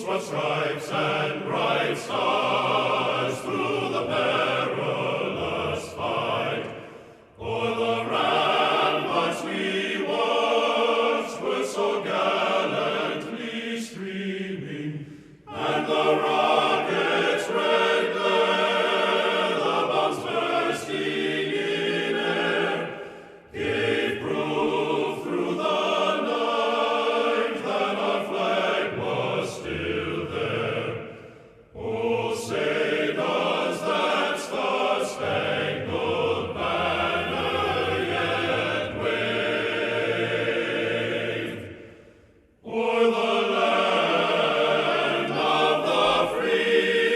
swept stripes and bright stars through the perilous fight. O'er the ramparts we watched were so gallantly streaming, and the rockets' red glare, the bombs bursting in air, gave proof through the night that our flag was still there. Oh, say does that star-spangled banner yet wave o'er the land of the free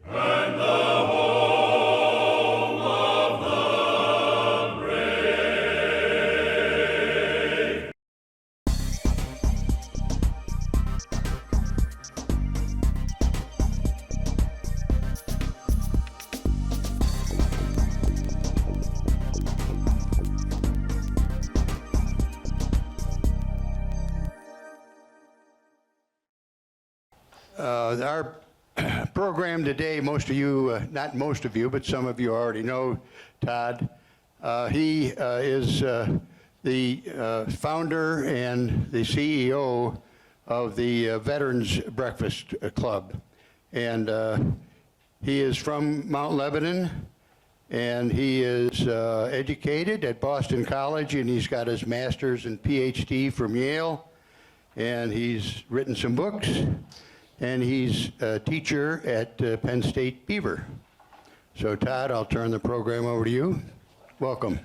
and the home of the brave? Our program today, most of you, not most of you, but some of you already know Todd. He is the founder and the CEO of the Veterans Breakfast Club. And he is from Mount Lebanon, and he is educated at Boston College, and he's got his master's and PhD from Yale, and he's written some books. And he's a teacher at Penn State Beaver. So Todd, I'll turn the program over to you. Welcome.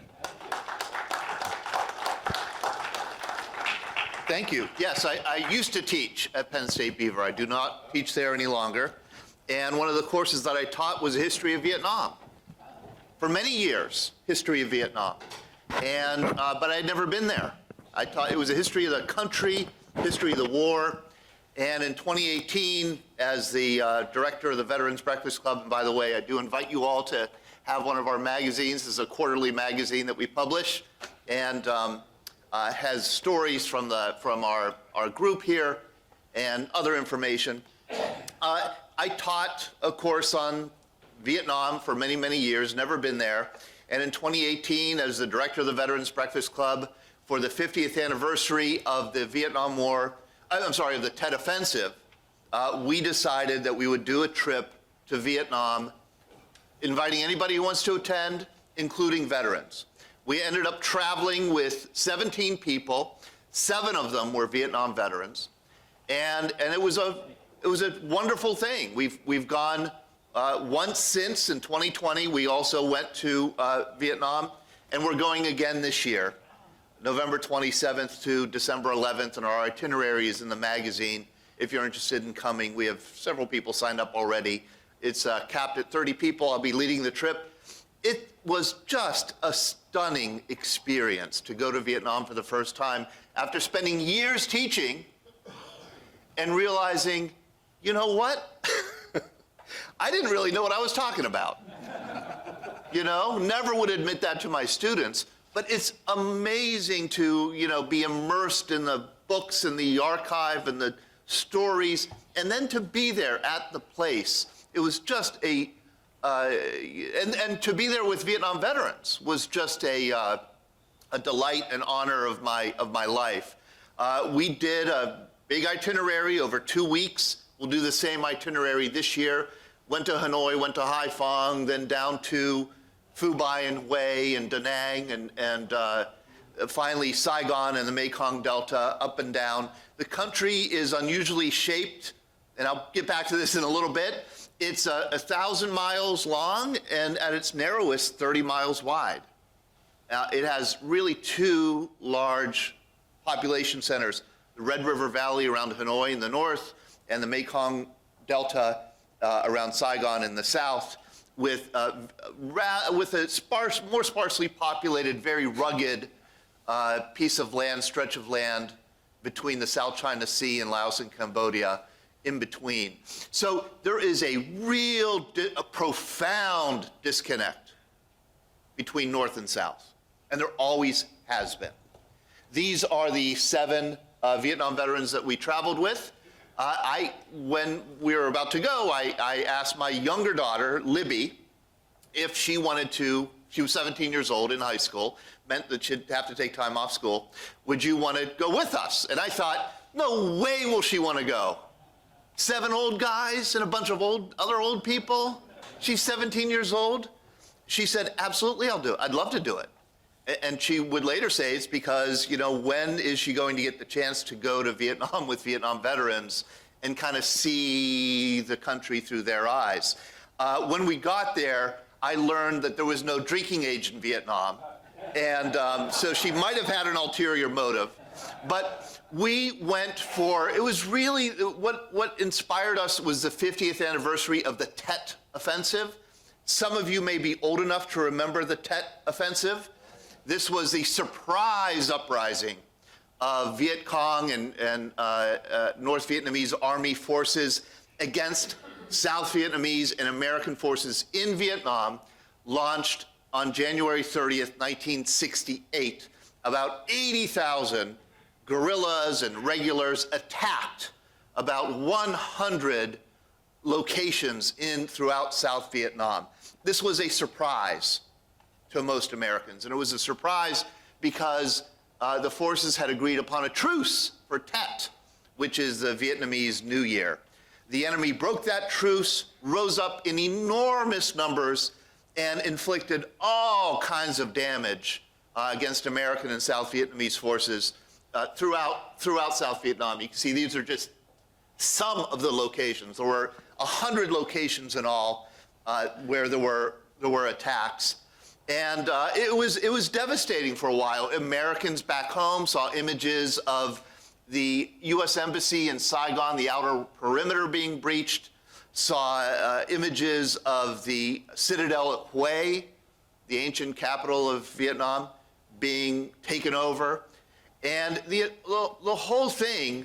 Thank you. Yes, I used to teach at Penn State Beaver. I do not teach there any longer. And one of the courses that I taught was history of Vietnam. For many years, history of Vietnam. And, but I'd never been there. I taught, it was a history of the country, history of the war. And in 2018, as the director of the Veterans Breakfast Club, and by the way, I do invite you all to have one of our magazines. This is a quarterly magazine that we publish, and has stories from our group here and other information. I taught a course on Vietnam for many, many years, never been there. And in 2018, as the director of the Veterans Breakfast Club, for the 50th anniversary of the Vietnam War, I'm sorry, of the Tet Offensive, we decided that we would do a trip to Vietnam, inviting anybody who wants to attend, including veterans. We ended up traveling with 17 people. 7 of them were Vietnam veterans, and it was a wonderful thing. We've gone once since in 2020. We also went to Vietnam, and we're going again this year. November 27th to December 11th, and our itinerary is in the magazine. If you're interested in coming, we have several people signed up already. It's capped at 30 people. I'll be leading the trip. It was just a stunning experience to go to Vietnam for the first time after spending years teaching and realizing, you know what? I didn't really know what I was talking about. You know, never would admit that to my students. But it's amazing to, you know, be immersed in the books and the archive and the stories, and then to be there at the place. It was just and to be there with Vietnam veterans was just a delight and honor of my life. We did a big itinerary over 2 weeks. We'll do the same itinerary this year. Went to Hanoi, went to Haiphong, then down to Phu Bai and Hue and Da Nang, and finally Saigon and the Mekong Delta, up and down. The country is unusually shaped, and I'll get back to this in a little bit. It's 1,000 miles long, and at its narrowest, 30 miles wide. It has really 2 large population centers, the Red River Valley around Hanoi in the north, and the Mekong Delta around Saigon in the south, with a more sparsely populated, very rugged piece of land, stretch of land between the South China Sea and Laos and Cambodia in between. So there is a real, a profound disconnect between North and South, and there always has been. These are the 7 Vietnam veterans that we traveled with. When we were about to go, I asked my younger daughter, Libby, if she wanted to. She was 17 years old in high school, meant that she'd have to take time off school. Would you want to go with us? And I thought, no way will she want to go. 7 old guys and a bunch of other old people. She's 17 years old. She said, absolutely, I'll do it. I'd love to do it. And she would later say it's because, when is she going to get the chance to go to Vietnam with Vietnam veterans and kind of see the country through their eyes? When we got there, I learned that there was no drinking age in Vietnam. And so she might have had an ulterior motive. But we went it was really, what inspired us was the 50th anniversary of the Tet Offensive. Some of you may be old enough to remember the Tet Offensive. This was the surprise uprising of Viet Cong and North Vietnamese army forces against South Vietnamese and American forces in Vietnam, launched on January 30th, 1968. About 80,000 guerrillas and regulars attacked about 100 locations throughout South Vietnam. This was a surprise to most Americans, and it was a surprise because the forces had agreed upon a truce for Tet, which is the Vietnamese New Year. The enemy broke that truce, rose up in enormous numbers, and inflicted all kinds of damage against American and South Vietnamese forces throughout South Vietnam. You can see these are just some of the locations. There were 100 locations in all where there were attacks. And it was devastating for a while. Americans back home saw images of the U.S. Embassy in Saigon, the outer perimeter being breached, saw images of the Citadel at Hue, the ancient capital of Vietnam, being taken over. And the whole thing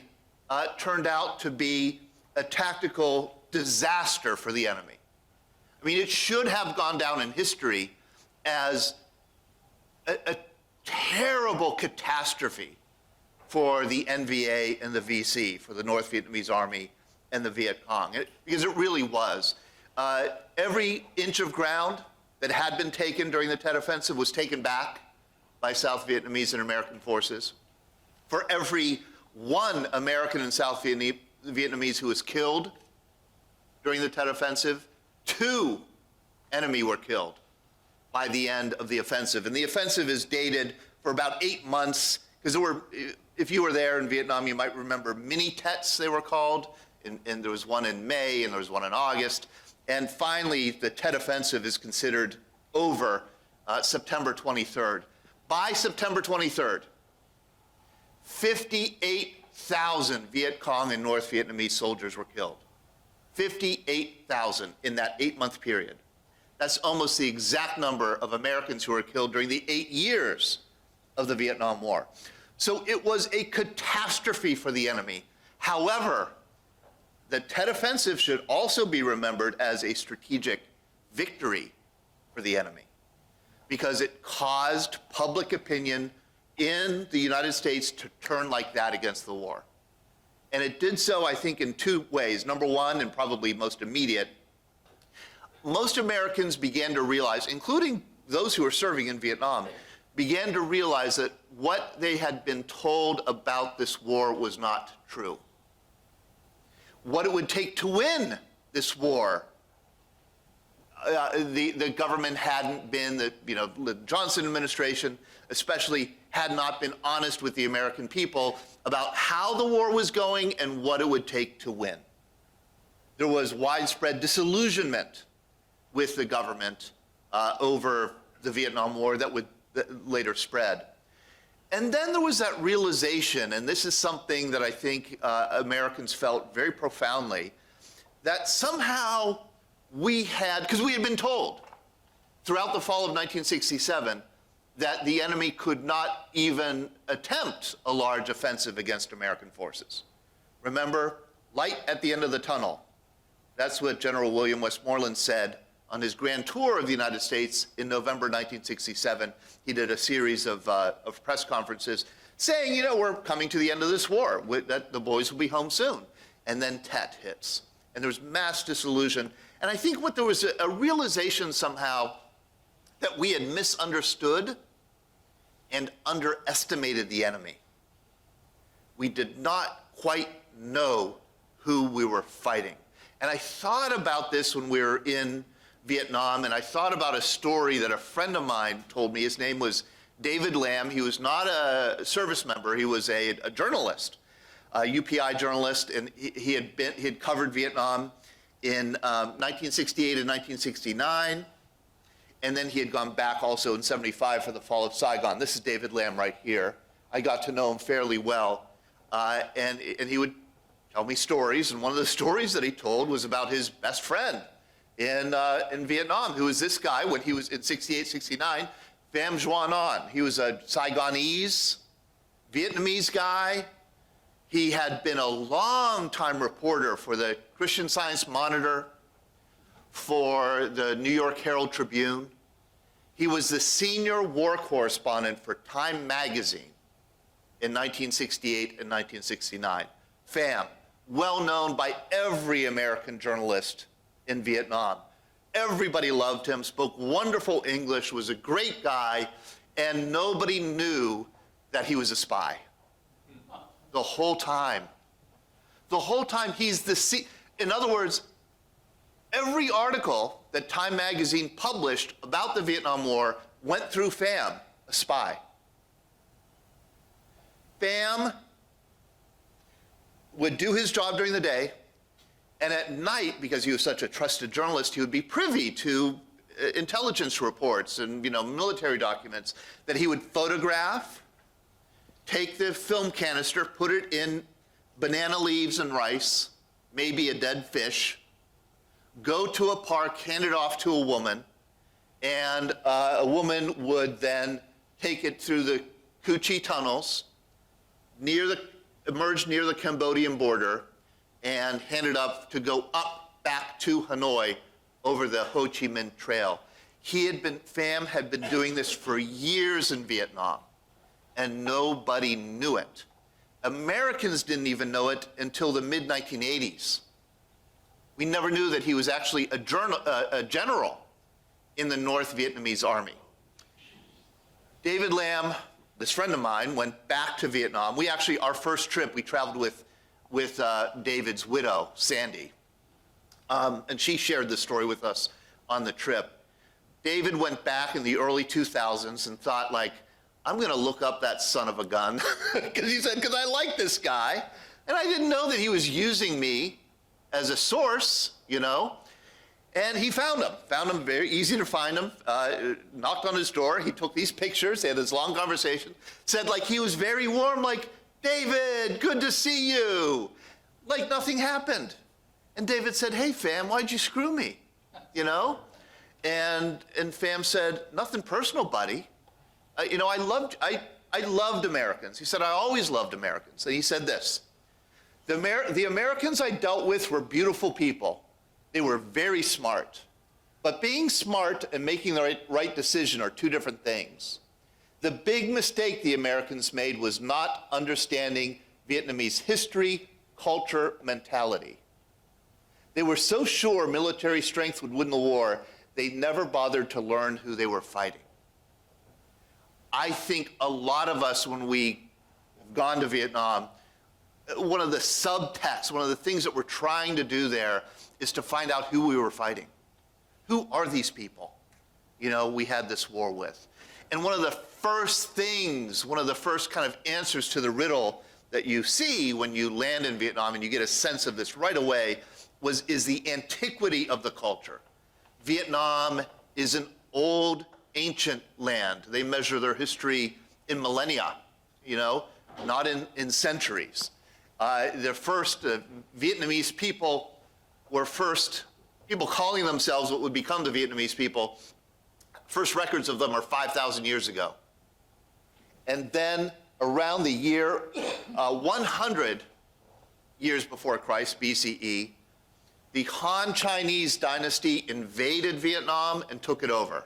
turned out to be a tactical disaster for the enemy. I mean, it should have gone down in history as a terrible catastrophe for the NVA and the VC, for the North Vietnamese Army and the Viet Cong, because it really was. Every inch of ground that had been taken during the Tet Offensive was taken back by South Vietnamese and American forces. For every one American and South Vietnamese who was killed during the Tet Offensive, 2 enemy were killed by the end of the offensive. And the offensive is dated for about 8 months, because if you were there in Vietnam, you might remember mini Tets, they were called, and there was one in May and there was one in August. And finally, the Tet Offensive is considered over September 23rd. By September 23rd, 58,000 Viet Cong and North Vietnamese soldiers were killed. 58,000 in that 8-month period. That's almost the exact number of Americans who were killed during the 8 years of the Vietnam War. So it was a catastrophe for the enemy. However, the Tet Offensive should also be remembered as a strategic victory for the enemy, because it caused public opinion in the United States to turn like that against the war. And it did so, I think, in 2 ways. Number one, and probably most immediate, most Americans began to realize, including those who were serving in Vietnam, began to realize that what they had been told about this war was not true. What it would take to win this war, the government hadn't been, the Johnson administration especially had not been honest with the American people about how the war was going and what it would take to win. There was widespread disillusionment with the government over the Vietnam War that later spread. And then there was that realization, and this is something that I think Americans felt very profoundly, that somehow we had, because we had been told throughout the fall of 1967 that the enemy could not even attempt a large offensive against American forces. Remember, light at the end of the tunnel. That's what General William Westmoreland said on his grand tour of the United States in November 1967. He did a series of press conferences saying, you know, we're coming to the end of this war, that the boys will be home soon. And then Tet hits, and there's mass disillusion. And I think there was a realization somehow that we had misunderstood and underestimated the enemy. We did not quite know who we were fighting. And I thought about this when we were in Vietnam, and I thought about a story that a friend of mine told me. His name was David Lam. He was not a service member. He was a journalist, a UPI journalist, and he had covered Vietnam in 1968 and 1969, and then he had gone back also in 75 for the fall of Saigon. This is David Lam right here. I got to know him fairly well, and he would tell me stories, and one of the stories that he told was about his best friend in Vietnam, who was this guy when he was in 68, 69, Pham Duan Anh. He was a Saigonese, Vietnamese guy. He had been a long-time reporter for the Christian Science Monitor, for the New York Herald Tribune. He was the senior war correspondent for Time magazine in 1968 and 1969. Pham, well known by every American journalist in Vietnam. Everybody loved him, spoke wonderful English, was a great guy, and nobody knew that he was a spy. The whole time. The whole time he's in other words, every article that Time magazine published about the Vietnam War went through Pham, a spy. Pham would do his job during the day, and at night, because he was such a trusted journalist, he would be privy to intelligence reports and, you know, military documents that he would photograph, take the film canister, put it in banana leaves and rice, maybe a dead fish, go to a park, hand it off to a woman, and a woman would then take it through the Cu Chi tunnels, emerge near the Cambodian border, and hand it up to go up back to Hanoi over the Ho Chi Minh Trail. Pham had been doing this for years in Vietnam, and nobody knew it. Americans didn't even know it until the mid-1980s. We never knew that he was actually a general in the North Vietnamese army. David Lam, this friend of mine, went back to Vietnam. Our first trip, we traveled with David's widow, Sandy. And she shared this story with us on the trip. David went back in the early 2000s and thought, like, I'm going to look up that son of a gun. Because I like this guy. And I didn't know that he was using me as a source, you know. And he found him very easy to find him, knocked on his door. He took these pictures. They had this long conversation. Said, like, he was very warm, like, David, good to see you. Like nothing happened. And David said, hey, Pham, why'd you screw me? You know? And Pham said, nothing personal, buddy. You know, I loved Americans. He said, I always loved Americans. And he said this, the Americans I dealt with were beautiful people. They were very smart. But being smart and making the right decision are two different things. The big mistake the Americans made was not understanding Vietnamese history, culture, mentality. They were so sure military strength would win the war, they never bothered to learn who they were fighting. I think a lot of us, when we have gone to Vietnam, one of the subtexts, one of the things that we're trying to do there is to find out who we were fighting. Who are these people, you know, we had this war with? And one of the first kind of answers to the riddle that you see when you land in Vietnam, and you get a sense of this right away, is the antiquity of the culture. Vietnam is an old, ancient land. They measure their history in millennia, you know, not in centuries. The first Vietnamese people were people calling themselves what would become the Vietnamese people. First records of them are 5,000 years ago. And then around the year 100 years before Christ, BCE, the Han Chinese dynasty invaded Vietnam and took it over.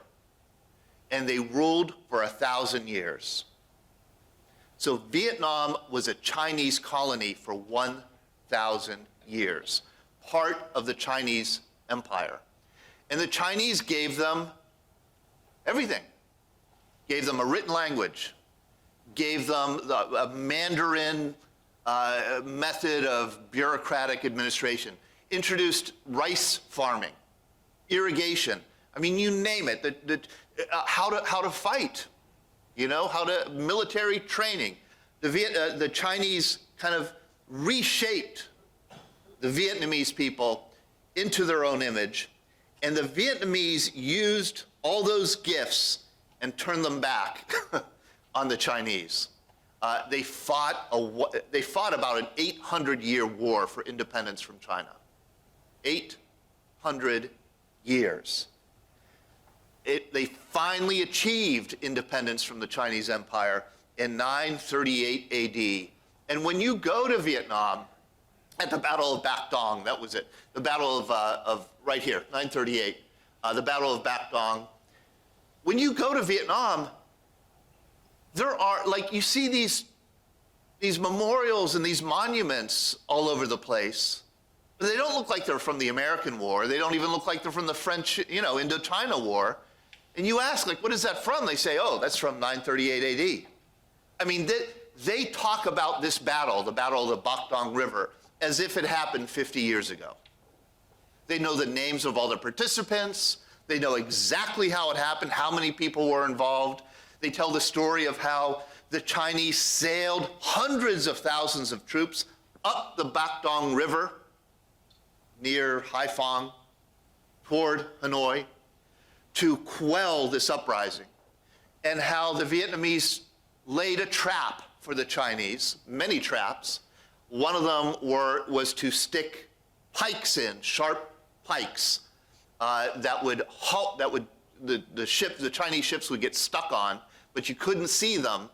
And they ruled for 1,000 years. So Vietnam was a Chinese colony for 1,000 years, part of the Chinese Empire. And the Chinese gave them everything. Gave them a written language, gave them a Mandarin method of bureaucratic administration, introduced rice farming, irrigation. I mean, you name it. How to fight, military training. The Chinese kind of reshaped the Vietnamese people into their own image, and the Vietnamese used all those gifts and turned them back on the Chinese. They fought about an 800-year war for independence from China. 800 years. They finally achieved independence from the Chinese Empire in 938 AD. And when you go to Vietnam, at the Battle of Bac Dong, that was it. The Battle of right here, 938, the Battle of Bac Dong. When you go to Vietnam, there are, like, you see these memorials and these monuments all over the place. But they don't look like they're from the American War. They don't even look like they're from the French, Indochina War. And you ask, like, what is that from? They say, oh, that's from 938 AD. I mean, they talk about this battle, the Battle of the Bac Dong River, as if it happened 50 years ago. They know the names of all the participants. They know exactly how it happened, how many people were involved. They tell the story of how the Chinese sailed hundreds of thousands of troops up the Bac Dong River near Haiphong toward Hanoi to quell this uprising, and how the Vietnamese laid a trap for the Chinese, many traps. One of them was to stick pikes in, sharp pikes, that would halt, the Chinese ships would get stuck on, but you couldn't see them.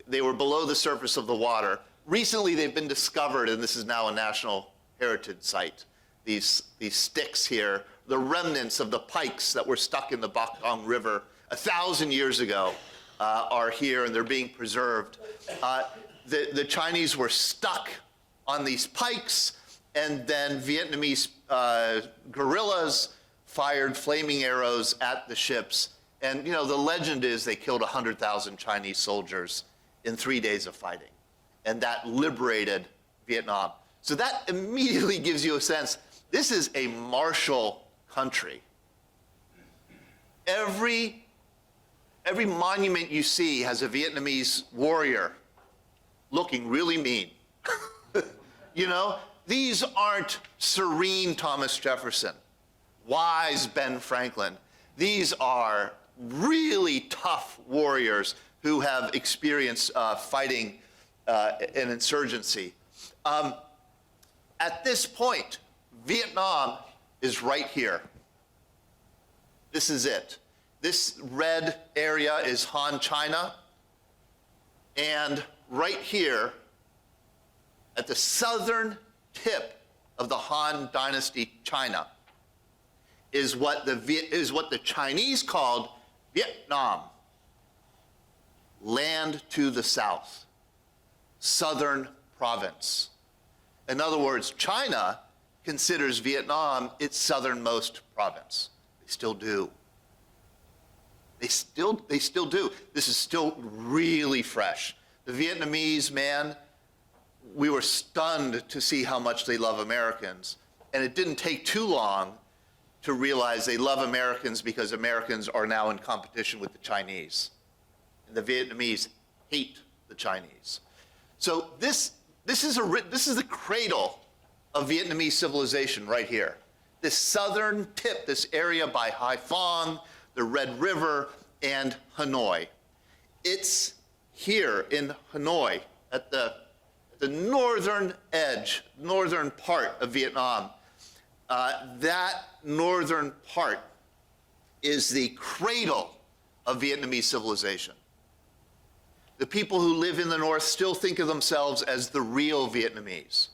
They were below the surface of the water. Recently, they've been discovered, and this is now a National Heritage Site. These sticks here, the remnants of the pikes that were stuck in the Bac Dong River 1,000 years ago, are here, and they're being preserved. The Chinese were stuck on these pikes, and then Vietnamese guerrillas fired flaming arrows at the ships. And the legend is they killed 100,000 Chinese soldiers in 3 days of fighting. And that liberated Vietnam. So that immediately gives you a sense, this is a martial country. Every monument you see has a Vietnamese warrior looking really mean. These aren't serene Thomas Jefferson, wise Ben Franklin. These are really tough warriors who have experienced fighting an insurgency. At this point, Vietnam is right here. This is it. This red area is Han China, and right here, at the southern tip of the Han Dynasty China, is what the Chinese called Vietnam, land to the south, southern province. In other words, China considers Vietnam its southernmost province. They still do. They still do. This is still really fresh. The Vietnamese, man, we were stunned to see how much they love Americans. And it didn't take too long to realize they love Americans because Americans are now in competition with the Chinese. And the Vietnamese hate the Chinese. So this is the cradle of Vietnamese civilization right here. This southern tip, this area by Haiphong, the Red River, and Hanoi. It's here in Hanoi at the northern edge, northern part of Vietnam. That northern part is the cradle of Vietnamese civilization. The people who live in the north still think of themselves as the real Vietnamese.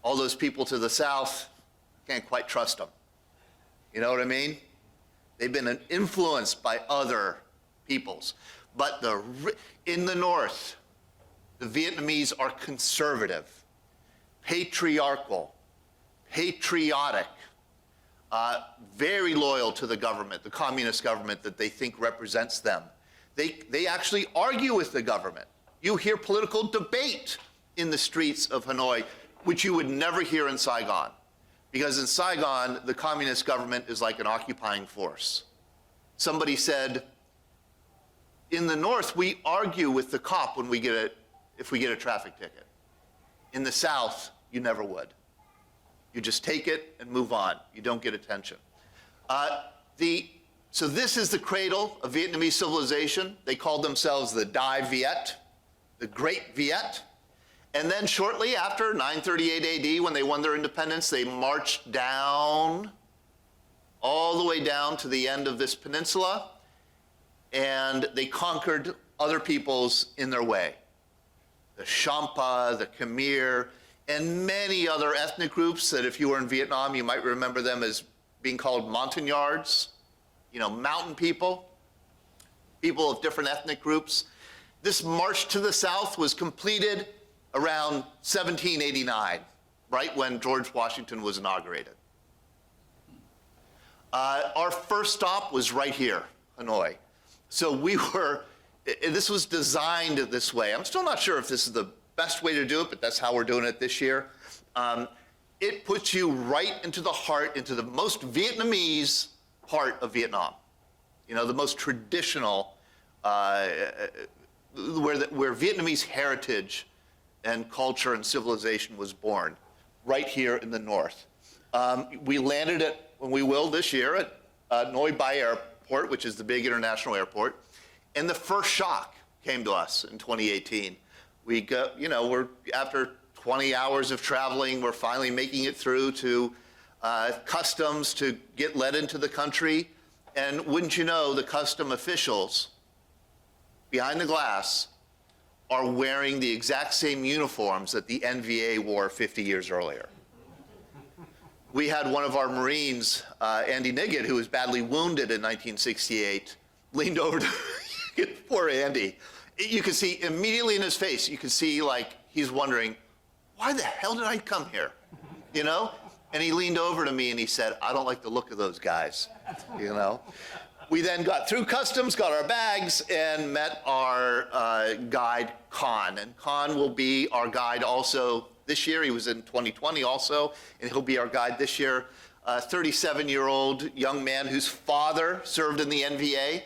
All those people to the south, can't quite trust them. You know what I mean? They've been influenced by other peoples. But in the north, The Vietnamese are conservative, patriarchal, patriotic, very loyal to the government, the communist government that they think represents them. They actually argue with the government. You hear political debate in the streets of Hanoi, which you would never hear in Saigon. Because in Saigon, the communist government is like an occupying force. Somebody said, in the North, we argue with the cop when if we get a traffic ticket. In the South, you never would. You just take it and move on. You don't get attention. So this is the cradle of Vietnamese civilization. They called themselves the Dai Viet, the Great Viet. And then shortly after 938 AD, when they won their independence, they marched down, all the way down to the end of this peninsula, and they conquered other peoples in their way. The Champa, the Khmer, and many other ethnic groups that if you were in Vietnam, you might remember them as being called montagnards, mountain people, people of different ethnic groups. This march to the south was completed around 1789, right when George Washington was inaugurated. Our first stop was right here, Hanoi. So this was designed this way. I'm still not sure if this is the best way to do it, but that's how we're doing it this year. It puts you right into the heart, into the most Vietnamese part of Vietnam. The most traditional, where Vietnamese heritage and culture and civilization was born, right here in the north. We landed when we will this year at Noi Bai Airport, which is the big international airport, and the first shock came to us in 2018. We're after 20 hours of traveling, we're finally making it through to customs to get let into the country. And wouldn't you know, the custom officials behind the glass are wearing the exact same uniforms that the NVA wore 50 years earlier. We had one of our Marines, Andy Niggett, who was badly wounded in 1968, leaned over to poor Andy. You could see immediately in his face, you could see like he's wondering, why the hell did I come here? And he leaned over to me and he said, I don't like the look of those guys, We then got through customs, got our bags, and met our guide, Khan. And Khan will be our guide also this year. He was in 2020 also, and he'll be our guide this year. A 37-year-old young man whose father served in the NVA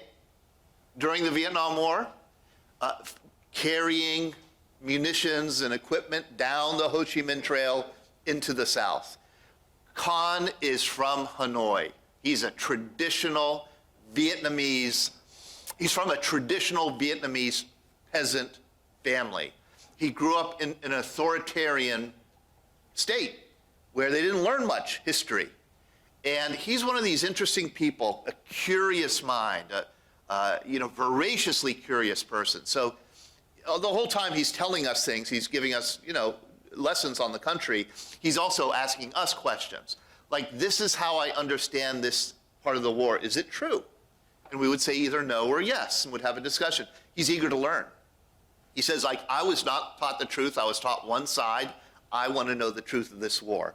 during the Vietnam War, carrying munitions and equipment down the Ho Chi Minh Trail into the south. Khan is from Hanoi. He's a traditional Vietnamese, he's from a traditional Vietnamese peasant family. He grew up in an authoritarian state where they didn't learn much history. And he's one of these interesting people, a curious mind, voraciously curious person. So the whole time he's telling us things, he's giving us, lessons on the country, he's also asking us questions. Like, this is how I understand this part of the war. Is it true? And we would say either no or yes, and would have a discussion. He's eager to learn. He says, I was not taught the truth. I was taught one side. I want to know the truth of this war.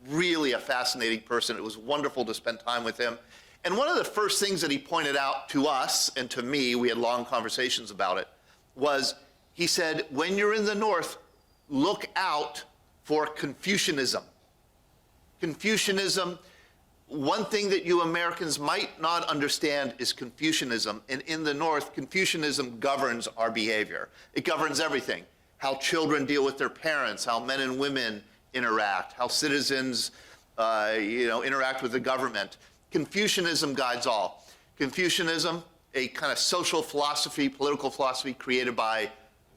Really a fascinating person. It was wonderful to spend time with him. And one of the first things that he pointed out to us and to me, we had long conversations about it, was he said, when you're in the North, look out for Confucianism. Confucianism, one thing that you Americans might not understand is Confucianism. And in the North, Confucianism governs our behavior. It governs everything. How children deal with their parents, how men and women interact, how citizens interact with the government. Confucianism guides all. Confucianism, a kind of social philosophy, political philosophy created by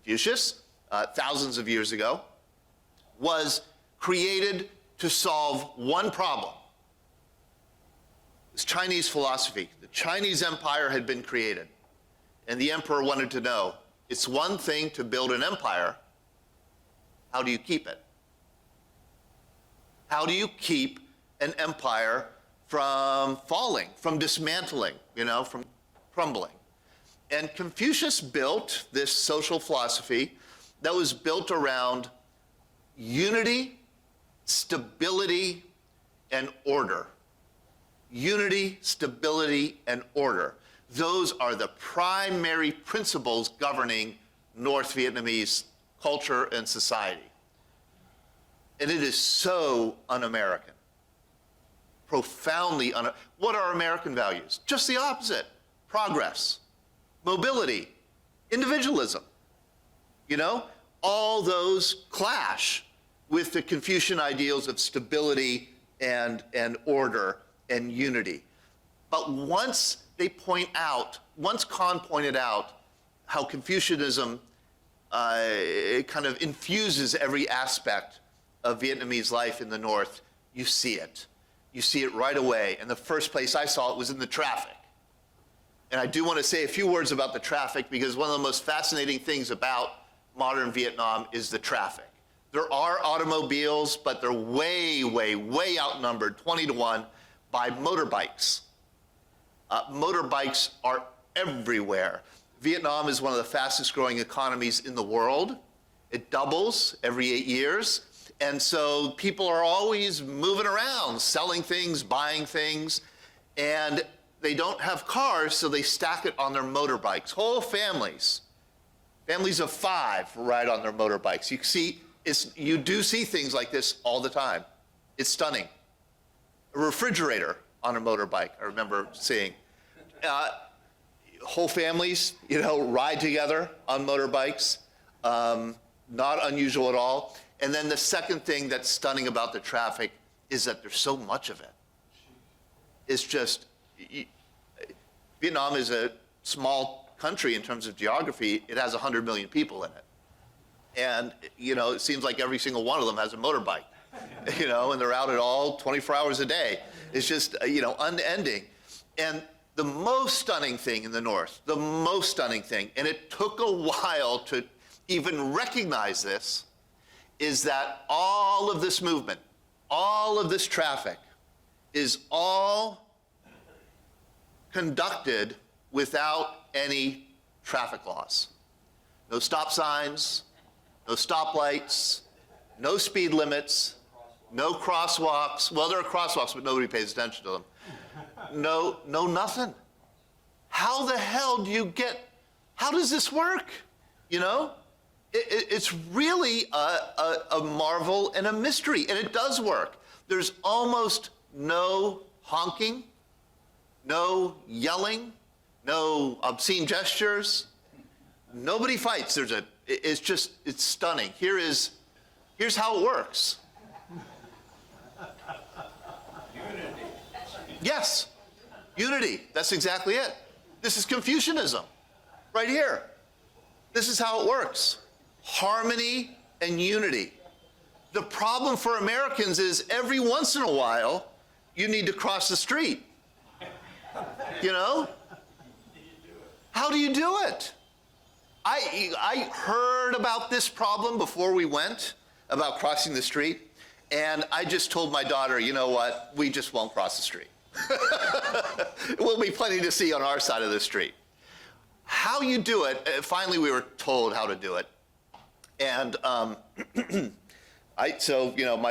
Confucius thousands of years ago, was created to solve one problem. It's Chinese philosophy. The Chinese empire had been created, and the emperor wanted to know, it's one thing to build an empire. How do you keep it? How do you keep an empire from falling, from dismantling, from crumbling? And Confucius built this social philosophy that was built around unity, stability, and order. Unity, stability, and order. Those are the primary principles governing North Vietnamese culture and society. And it is so un-American. Profoundly what are American values? Just the opposite. Progress, mobility, individualism. You know, all those clash with the Confucian ideals of stability and order and unity. But once Khan pointed out how Confucianism it kind of infuses every aspect of Vietnamese life in the North, you see it. You see it right away. And the first place I saw it was in the traffic. And I do want to say a few words about the traffic, because one of the most fascinating things about modern Vietnam is the traffic. There are automobiles, but they're way, way, way outnumbered, 20-1, by motorbikes. Motorbikes are everywhere. Vietnam is one of the fastest growing economies in the world. It doubles every 8 years. And so people are always moving around, selling things, buying things, and they don't have cars, so they stack it on their motorbikes. Whole families of 5 ride on their motorbikes. You do see things like this all the time. It's stunning. A refrigerator on a motorbike, I remember seeing. Whole families, ride together on motorbikes. Not unusual at all. And then the second thing that's stunning about the traffic is that there's so much of it. It's just, Vietnam is a small country in terms of geography. It has 100 million people in it. And, it seems like every single one of them has a motorbike, and they're out at all 24 hours a day. It's just, unending. And the most stunning thing in the North, and it took a while to even recognize this, is that all of this movement, all of this traffic is all conducted without any traffic laws. No stop signs, no stoplights, no speed limits, no crosswalks. Well, there are crosswalks, but nobody pays attention to them. No nothing. How the hell how does this work? It's really a marvel and a mystery, and it does work. There's almost no honking, no yelling, no obscene gestures. Nobody fights. It's stunning. Here's how it works. Unity. Yes, unity. That's exactly it. This is Confucianism, right here. This is how it works. Harmony and unity. The problem for Americans is every once in a while, you need to cross the street. How do you do it? I heard about this problem before we went, about crossing the street, and I just told my daughter, you know what, we just won't cross the street. We'll be plenty to see on our side of the street. How you do it, finally we were told how to do it. And my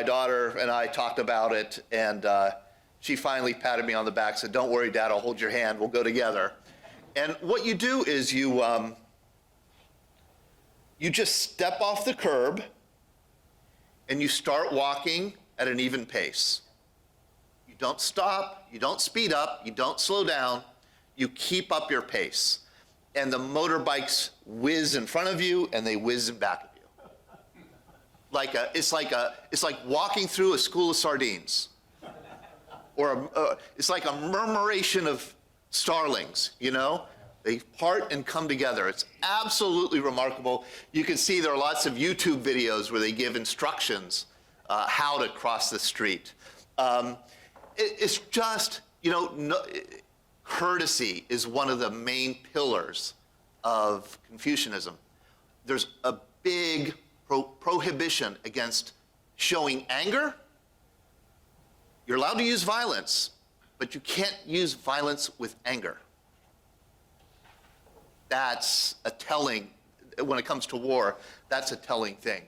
daughter and I talked about it, and she finally patted me on the back, said, "Don't worry, Dad, I'll hold your hand, we'll go together." And what you do is you just step off the curb and you start walking at an even pace. You don't stop, you don't speed up, you don't slow down, you keep up your pace. And the motorbikes whiz in front of you and they whiz in back of you. It's like walking through a school of sardines. Or it's like a murmuration of starlings, They part and come together. It's absolutely remarkable. You can see there are lots of YouTube videos where they give instructions how to cross the street. It's just, courtesy is one of the main pillars of Confucianism. There's a big prohibition against showing anger. You're allowed to use violence, but you can't use violence with anger. That's a telling when it comes to war, that's a telling thing.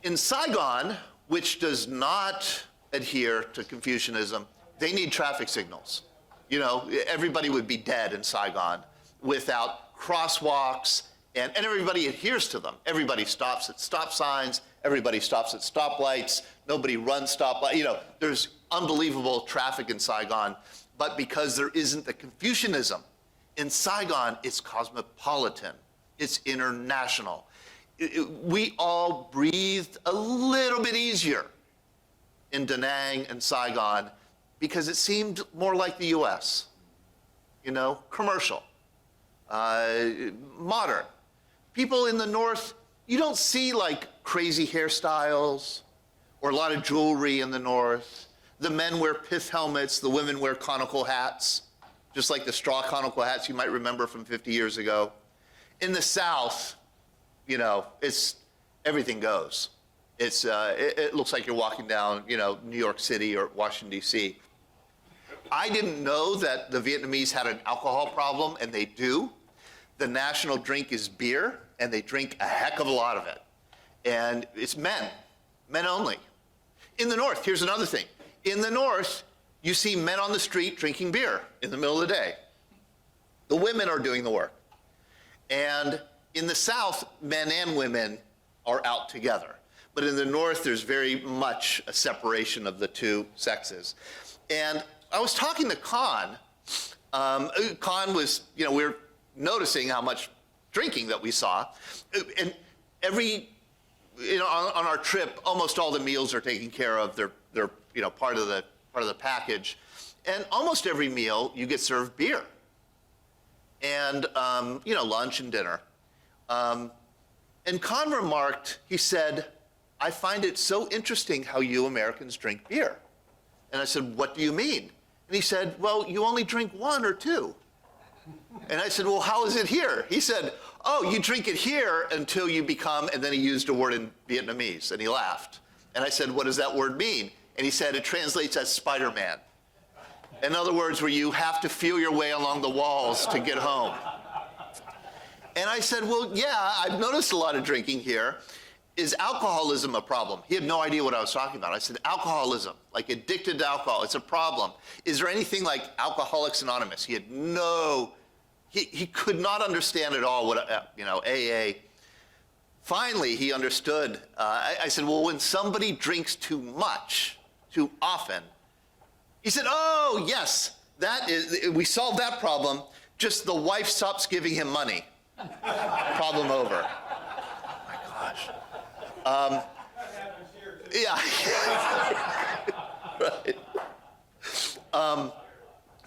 In Saigon, which does not adhere to Confucianism, they need traffic signals. You know, everybody would be dead in Saigon without crosswalks, and everybody adheres to them. Everybody stops at stop signs, everybody stops at stoplights, nobody runs stoplights. You know, there's unbelievable traffic in Saigon, but because there isn't the Confucianism, in Saigon, it's cosmopolitan, it's international. We all breathed a little bit easier in Da Nang and Saigon because it seemed more like the US, you know, commercial, modern. People in the North, you don't see like crazy hairstyles or a lot of jewelry in the North. The men wear pith helmets, the women wear conical hats, just like the straw conical hats you might remember from 50 years ago. In the South, you know, everything goes. It looks like you're walking down, you know, New York City or Washington, D.C. I didn't know that the Vietnamese had an alcohol problem, and they do. The national drink is beer, and they drink a heck of a lot of it. And it's men only. In the North, here's another thing. In the North, you see men on the street drinking beer in the middle of the day. The women are doing the work. And in the South, men and women are out together. But in the North, there's very much a separation of the two sexes. And I was talking to Con. Con was, you know, we were noticing how much drinking that we saw. And you know, on our trip, almost all the meals are taken care of. They're you know, part of the package. And almost every meal, you get served beer. And, you know, lunch and dinner. And Con remarked, he said, I find it so interesting how you Americans drink beer. And I said, what do you mean? And he said, well, you only drink one or two. And I said, well, how is it here? He said, oh, you drink it here until you become, and then he used a word in Vietnamese, and he laughed. And I said, what does that word mean? And he said, it translates as Spider-Man. In other words, where you have to feel your way along the walls to get home. And I said, well, yeah, I've noticed a lot of drinking here. Is alcoholism a problem? He had no idea what I was talking about. I said, alcoholism, like addicted to alcohol, it's a problem. Is there anything like Alcoholics Anonymous? He had he could not understand at all what, you know, AA. Finally, he understood. I said, well, when somebody drinks too much, too often, he said, oh, yes, we solved that problem. Just the wife stops giving him money. Problem over. Oh my gosh. Yeah. Right.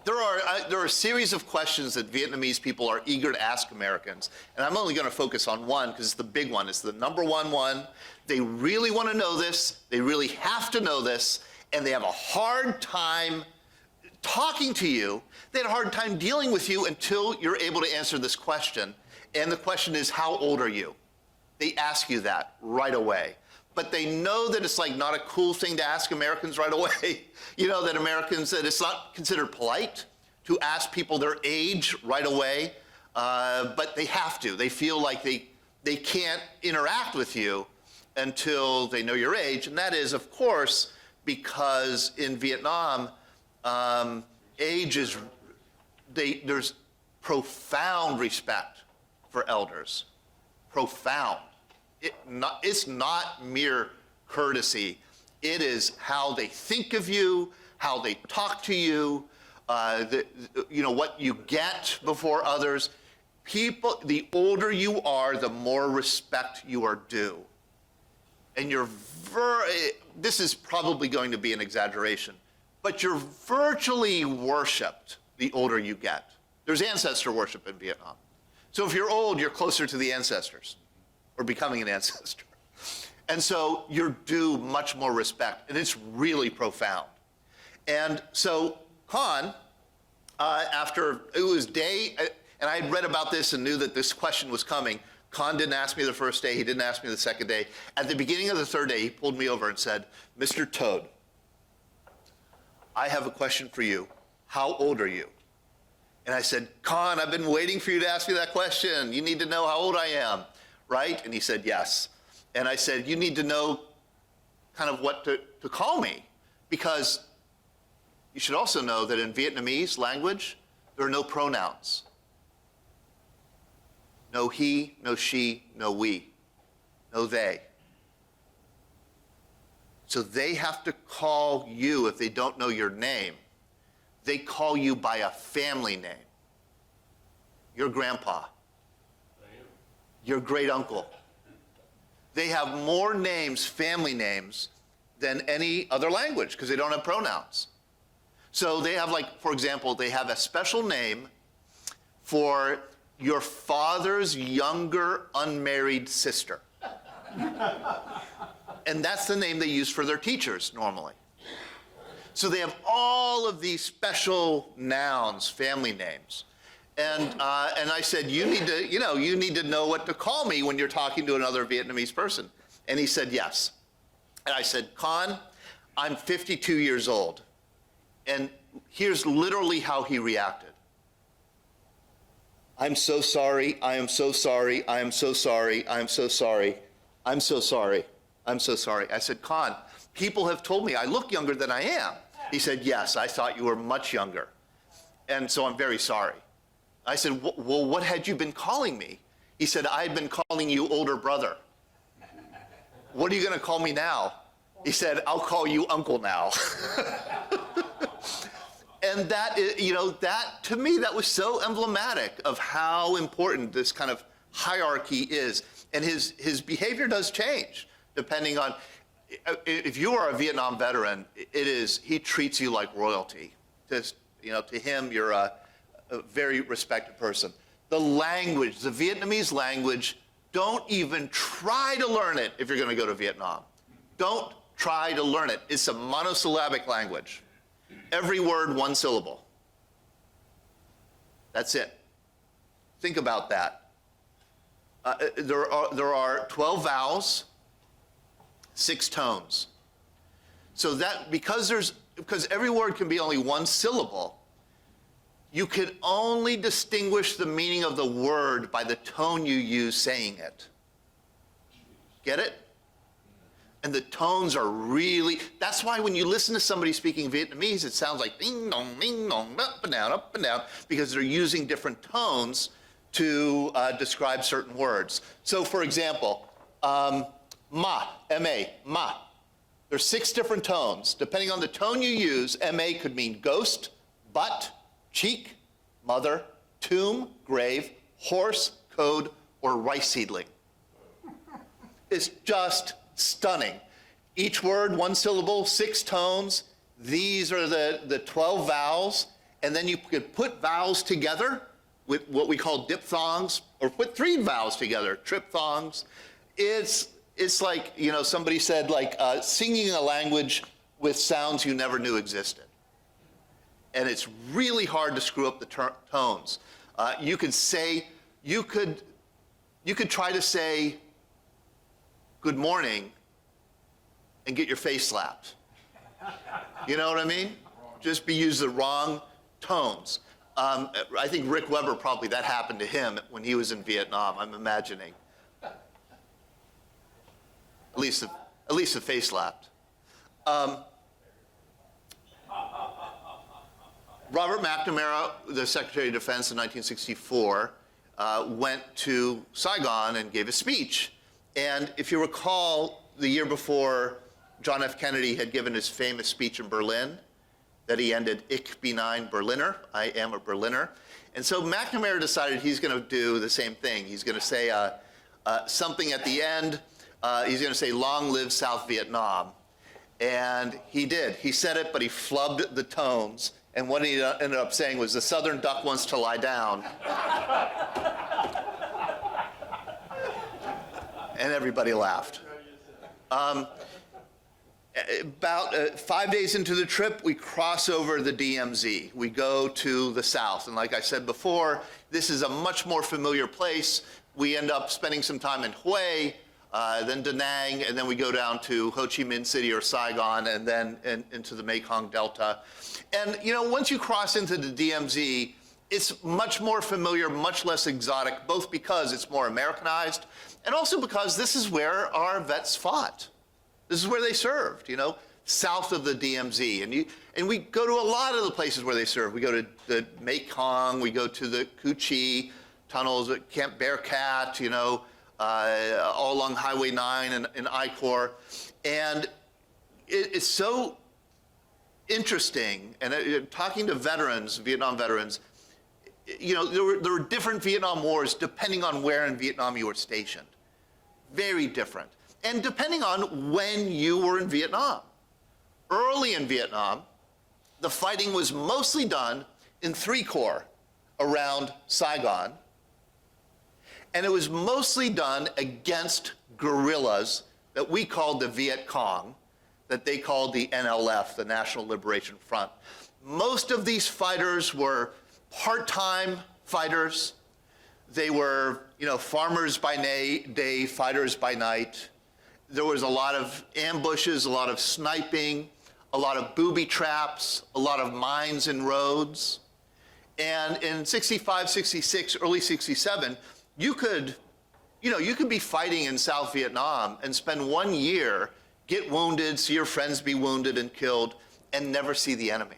There are a series of questions that Vietnamese people are eager to ask Americans, and I'm only going to focus on one because it's the big one. It's the number one. They really want to know this. They really have to know this, and they have a hard time talking to you. They had a hard time dealing with you until you're able to answer this question. And the question is, how old are you? They ask you that right away. But they know that it's like not a cool thing to ask Americans right away. You know, that it's not considered polite to ask people their age right away, but they have to. They feel like they can't interact with you until they know your age. And that is, of course, because in Vietnam, age is, there's profound respect for elders. Profound. It's not mere courtesy. It is how they think of you, how they talk to you, you know, what you get before others. People, the older you are, the more respect you are due. And this is probably going to be an exaggeration, but you're virtually worshipped the older you get. There's ancestor worship in Vietnam. So if you're old, you're closer to the ancestors, or becoming an ancestor. And so you're due much more respect, and it's really profound. And so Con, after it was day, and I had read about this and knew that this question was coming. Con didn't ask me the first day, he didn't ask me the second day. At the beginning of the third day, he pulled me over and said, Mr. Toad, I have a question for you. How old are you? And I said, Con, I've been waiting for you to ask me that question. You need to know how old I am, right? And he said, yes. And I said, you need to know kind of what to call me, because you should also know that in Vietnamese language, there are no pronouns. No he, no she, no we, no they. So they have to call you, if they don't know your name, they call you by a family name. Your grandpa, your great uncle. They have more names, family names, than any other language because they don't have pronouns. So they have, like, for example, they have a special name for your father's younger unmarried sister. And that's the name they use for their teachers normally. So they have all of these special nouns, family names. And I said, you need to know what to call me when you're talking to another Vietnamese person. And he said, yes. And I said, Con, I'm 52 years old. And here's literally how he reacted. I'm so sorry, I am so sorry, I am so sorry, I am so sorry, I'm so sorry, I'm so sorry. I said, Con, people have told me I look younger than I am. He said, yes, I thought you were much younger. And so I'm very sorry. I said, well, what had you been calling me? He said, I had been calling you older brother. What are you going to call me now? He said, I'll call you uncle now. And that, that to me, that was so emblematic of how important this kind of hierarchy is. And his behavior does change depending on, if you are a Vietnam veteran, he treats you like royalty. To him, you're a very respected person. The language, the Vietnamese language, don't even try to learn it if you're going to go to Vietnam. Don't try to learn it. It's a monosyllabic language. Every word, one syllable. That's it. Think about that. There are 12 vowels, 6 tones. So that because every word can be only one syllable, you can only distinguish the meaning of the word by the tone you use saying it. Get it? And the tones are really, that's why when you listen to somebody speaking Vietnamese, it sounds like ding dong, up and down, because they're using different tones to describe certain words. So for example, ma, M-A, ma. There's 6 different tones. Depending on the tone you use, M-A could mean ghost, butt, cheek, mother, tomb, grave, horse, code, or rice seedling. It's just stunning. Each word, one syllable, 6 tones. These are the 12 vowels. And then you could put vowels together with what we call diphthongs, or put 3 vowels together, triphthongs. It's like, somebody said, like singing a language with sounds you never knew existed. And it's really hard to screw up the tones. You could try to say good morning and get your face slapped. You know what I mean? Just use the wrong tones. I think Rick Weber, probably that happened to him when he was in Vietnam, I'm imagining. At least the face slapped. Robert McNamara, the Secretary of Defense in 1964, went to Saigon and gave a speech. And if you recall, the year before, John F. Kennedy had given his famous speech in Berlin that he ended, Ich bin ein Berliner, I am a Berliner. And so McNamara decided he's going to do the same thing. He's going to say something at the end. He's going to say, long live South Vietnam. And he did. He said it, but he flubbed the tones. And what he ended up saying was, the Southern duck wants to lie down. And everybody laughed. About 5 days into the trip, we cross over the DMZ. We go to the south. And like I said before, this is a much more familiar place. We end up spending some time in Hue, then Da Nang, and then we go down to Ho Chi Minh City or Saigon, and then into the Mekong Delta. And once you cross into the DMZ, it's much more familiar, much less exotic, both because it's more Americanized and also because this is where our vets fought. This is where they served, you know, south of the DMZ. And we go to a lot of the places where they served. We go to the Mekong, we go to the Cu Chi tunnels at Camp Bearcat, you know, all along Highway 9 and I-Corps. And it's so interesting, and talking to veterans, Vietnam veterans, you know, there were different Vietnam wars depending on where in Vietnam you were stationed. Very different. And depending on when you were in Vietnam. Early in Vietnam, the fighting was mostly done in 3 Corps around Saigon, and it was mostly done against guerrillas that we called the Viet Cong, that they called the NLF, the National Liberation Front. Most of these fighters were part-time fighters. They were, you know, farmers by day, fighters by night. There was a lot of ambushes, a lot of sniping, a lot of booby traps, a lot of mines and roads. And in 65, 66, early 67, you could be fighting in South Vietnam and spend 1 year, get wounded, see your friends be wounded and killed, and never see the enemy.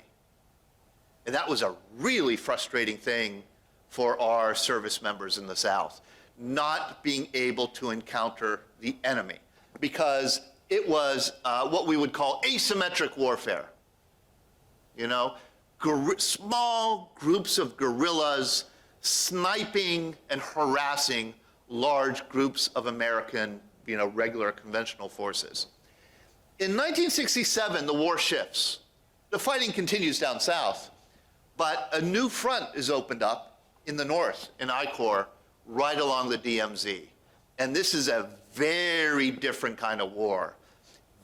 And that was a really frustrating thing for our service members in the South, not being able to encounter the enemy, because it was what we would call asymmetric warfare. You know, small groups of guerrillas sniping and harassing large groups of American, you know, regular conventional forces. In 1967, the war shifts. The fighting continues down south, but a new front is opened up in the north, in I-Corps, right along the DMZ. And this is a very different kind of war.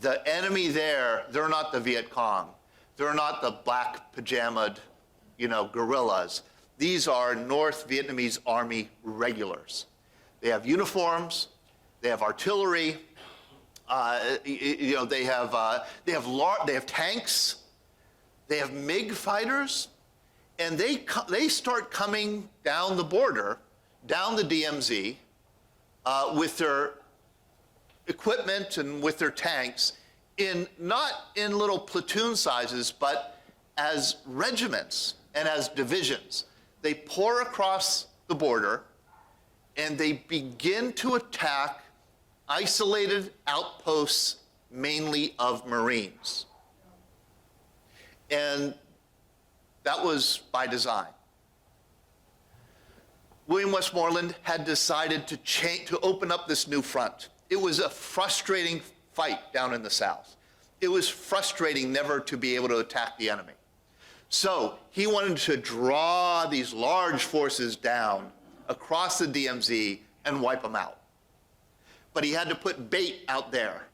The enemy there, they're not the Viet Cong. They're not the black pajamaed, you know, guerrillas. These are North Vietnamese Army regulars. They have uniforms, they have artillery, you know, they have tanks, they have MiG fighters, and they start coming down the border, down the DMZ, with their equipment and with their tanks, not in little platoon sizes, but as regiments and as divisions. They pour across the border and they begin to attack isolated outposts, mainly of Marines. And that was by design. William Westmoreland had decided to open up this new front. It was a frustrating fight down in the South. It was frustrating never to be able to attack the enemy. So he wanted to draw these large forces down across the DMZ and wipe them out. But he had to put bait out there,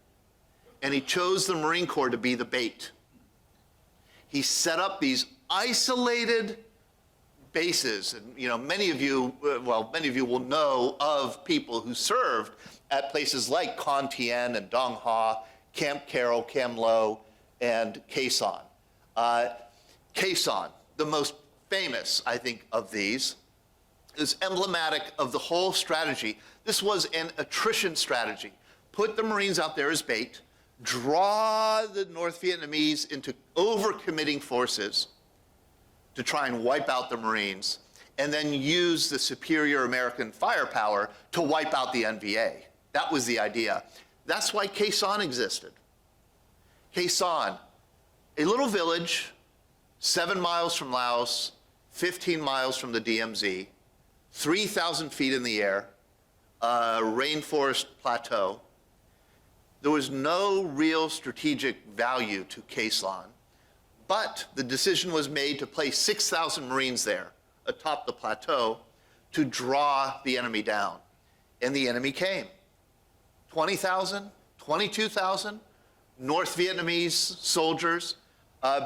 and he chose the Marine Corps to be the bait. He set up these isolated bases, and you know, many of you will know of people who served at places like Con Tien and Dong Ha, Camp Carroll, Cam Lo, and Khe Sanh. Khe Sanh, the most famous, I think, of these, is emblematic of the whole strategy. This was an attrition strategy. Put the Marines out there as bait, draw the North Vietnamese into overcommitting forces to try and wipe out the Marines, and then use the superior American firepower to wipe out the NVA. That was the idea. That's why Khe Sanh existed. Khe Sanh, a little village, 7 miles from Laos, 15 miles from the DMZ, 3,000 feet in the air, rainforest plateau. There was no real strategic value to Khe Sanh, but the decision was made to place 6,000 Marines there atop the plateau to draw the enemy down. And the enemy came. 20,000, 22,000 North Vietnamese soldiers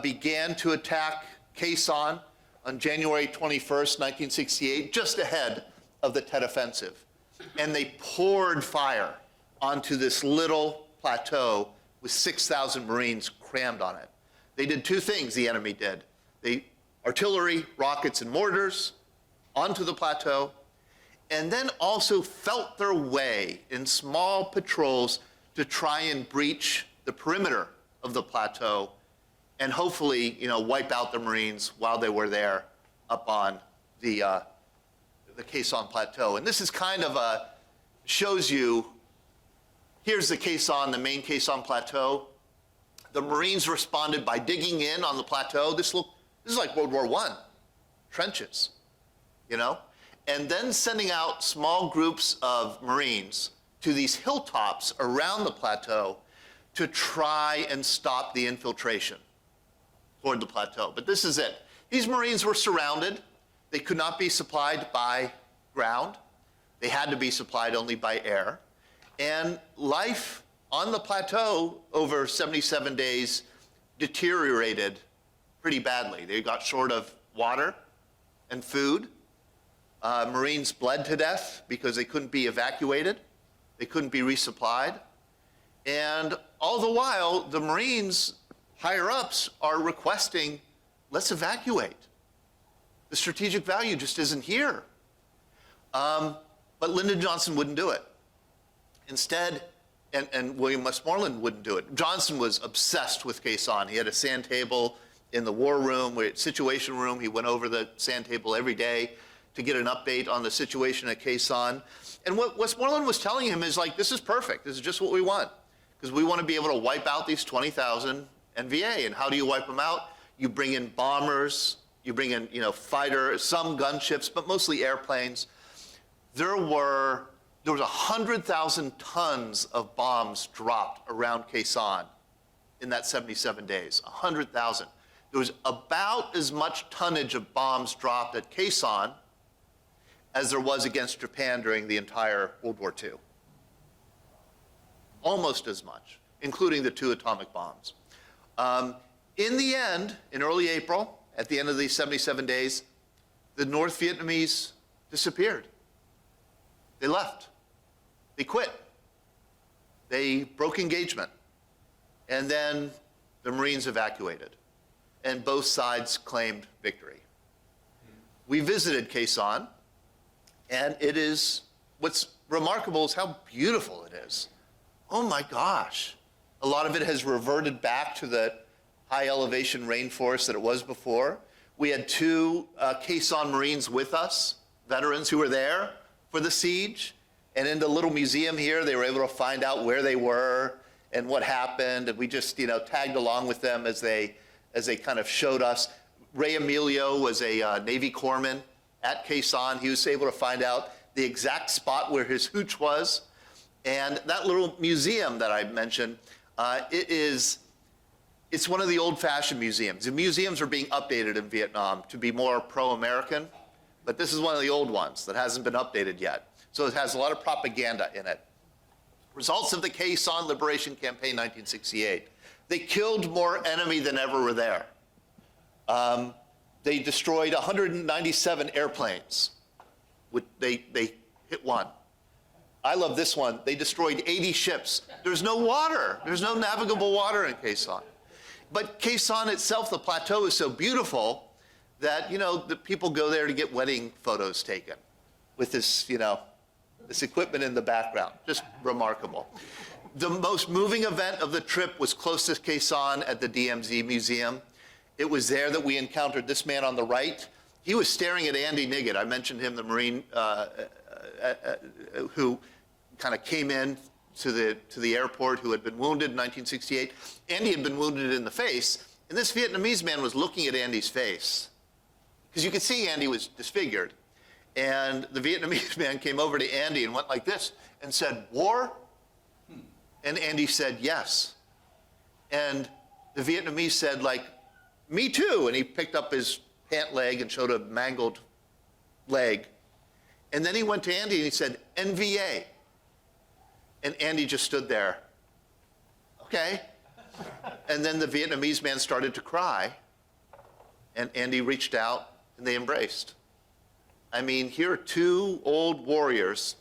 began to attack Khe Sanh on January 21st, 1968, just ahead of the Tet Offensive. And they poured fire onto this little plateau with 6,000 Marines crammed on it. They did two things, the enemy did. Artillery, rockets, and mortars, onto the plateau, and then also felt their way in small patrols to try and breach the perimeter of the plateau and hopefully, wipe out the Marines while they were there up on the Khe Sanh Plateau. And this is kind of shows you, here's the Khe Sanh, the main Khe Sanh Plateau. The Marines responded by digging in on the plateau. This is like World War I, trenches, and then sending out small groups of Marines to these hilltops around the plateau to try and stop the infiltration toward the plateau. But this is it. These Marines were surrounded. They could not be supplied by ground. They had to be supplied only by air. And life on the plateau over 77 days deteriorated pretty badly. They got short of water and food. Marines bled to death because they couldn't be evacuated. They couldn't be resupplied. And all the while, the Marines higher-ups are requesting, let's evacuate. The strategic value just isn't here. But Lyndon Johnson wouldn't do it. Instead, and William Westmoreland wouldn't do it. Johnson was obsessed with Khe Sanh. He had a sand table in the war room, situation room. He went over the sand table every day to get an update on the situation at Khe Sanh. And what Westmoreland was telling him is like, this is perfect. This is just what we want. Because we want to be able to wipe out these 20,000 NVA. And how do you wipe them out? You bring in bombers, you bring in, fighters, some gunships, but mostly airplanes. There was 100,000 tons of bombs dropped around Khe Sanh in that 77 days, 100,000. There was about as much tonnage of bombs dropped at Khe Sanh as there was against Japan during the entire World War II. Almost as much, including the 2 atomic bombs. In the end, in early April, at the end of these 77 days, the North Vietnamese disappeared. They left. They quit. They broke engagement. And then the Marines evacuated. And both sides claimed victory. We visited Khe Sanh, and what's remarkable is how beautiful it is. Oh my gosh. A lot of it has reverted back to the high elevation rainforest that it was before. We had 2 Khe Sanh Marines with us, veterans who were there for the siege. And in the little museum here, they were able to find out where they were and what happened. And we just, tagged along with them as they kind of showed us. Ray Emilio was a Navy corpsman at Khe Sanh. He was able to find out the exact spot where his hooch was. And that little museum that I mentioned, it's one of the old-fashioned museums. The museums are being updated in Vietnam to be more pro-American, but this is one of the old ones that hasn't been updated yet. So it has a lot of propaganda in it. Results of the Khe Sanh Liberation Campaign 1968. They killed more enemy than ever were there. They destroyed 197 airplanes. They hit one. I love this one. They destroyed 80 ships. There's no water. There's no navigable water in Khe Sanh. But Khe Sanh itself, the plateau, is so beautiful that, the people go there to get wedding photos taken with this, this equipment in the background. Just remarkable. The most moving event of the trip was close to Khe Sanh at the DMZ Museum. It was there that we encountered this man on the right. He was staring at Andy Nigut. I mentioned him, the Marine who kind of came in to the airport, who had been wounded in 1968. Andy had been wounded in the face, and this Vietnamese man was looking at Andy's face. Because you could see Andy was disfigured. And the Vietnamese man came over to Andy and went like this and said, "War?" And Andy said, "Yes." And the Vietnamese said, "Me too." And he picked up his pant leg and showed a mangled leg. And then he went to Andy and he said, "NVA." And Andy just stood there. Okay. And then the Vietnamese man started to cry. And Andy reached out and they embraced. I mean, here are 2 old warriors